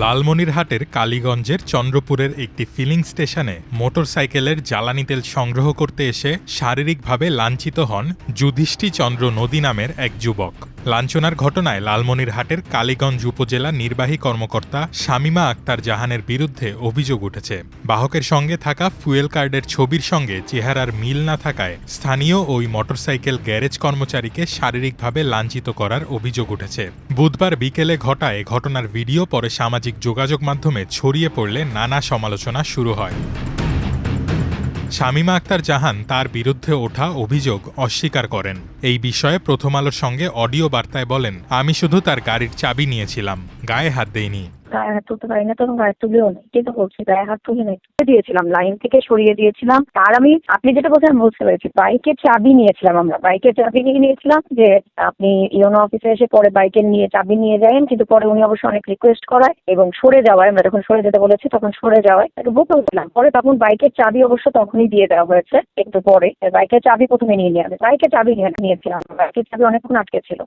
লালমনিরহাটের কালীগঞ্জের চন্দ্রপুরের একটি ফিলিং স্টেশনে মোটরসাইকেলের জ্বালানি তেল সংগ্রহ করতে এসে শারীরিকভাবে লাঞ্ছিত হন যুধিষ্ঠি চন্দ্র নদী নামের এক যুবক। লাঞ্ছনার ঘটনায় লালমনিরহাটের কালীগঞ্জ উপজেলা নির্বাহী কর্মকর্তা শামীমা আক্তার জাহানের বিরুদ্ধে অভিযোগ উঠেছে। বাহকের সঙ্গে থাকা ফুয়েল কার্ডের ছবির সঙ্গে চেহারার মিল না থাকায় স্থানীয় ওই মোটরসাইকেল গ্যারেজ কর্মচারীকে শারীরিকভাবে লাঞ্ছিত করার অভিযোগ উঠেছে। বুধবার বিকেলে ঘটায় ঘটনার ভিডিও পরে সামাজিক যোগাযোগ মাধ্যমে ছড়িয়ে পড়লে নানা সমালোচনা শুরু হয়। শামীমা আক্তার জাহান তার বিরুদ্ধে ওঠা অভিযোগ অস্বীকার করেন। এই বিষয়ে প্রথম আলোর সঙ্গে অডিও বার্তায় বলেন, আমি শুধু তার গাড়ির চাবি নিয়েছিলাম, গায়ে হাত দেইনি। গায়ে হাত তুলতে পারি না, তখন গায়ে তুলেও নেই, কিন্তু বলছি গায়ে হাত তুলে নেই, দিয়েছিলাম, লাইন থেকে সরিয়ে দিয়েছিলাম। তার আপনি যেটা বলছেন আমি বুঝতে পেরেছি, বাইকের চাবি নিয়েছিলাম, আমরা বাইকের চাবি নিয়েছিলাম যে আপনি ইওনো অফিসে এসে পরে বাইকের নিয়ে চাবি নিয়ে যাবেন, কিন্তু পরে উনি অবশ্য অনেক রিকোয়েস্ট করায় এবং সরে যাওয়ায়, আমরা যখন সরে যেতে বলেছি তখন সরে যাওয়ায় তাকে বোতল দিলাম। পরে তখন বাইকের চাবি অবশ্য তখনই দিয়ে দেওয়া হয়েছে, একটু পরে বাইকের চাবি প্রথমে নিয়ে নেওয়া, বাইকের চাবি নিয়েছিলাম, বাইকের চাবি অনেকক্ষণ আটকে ছিল।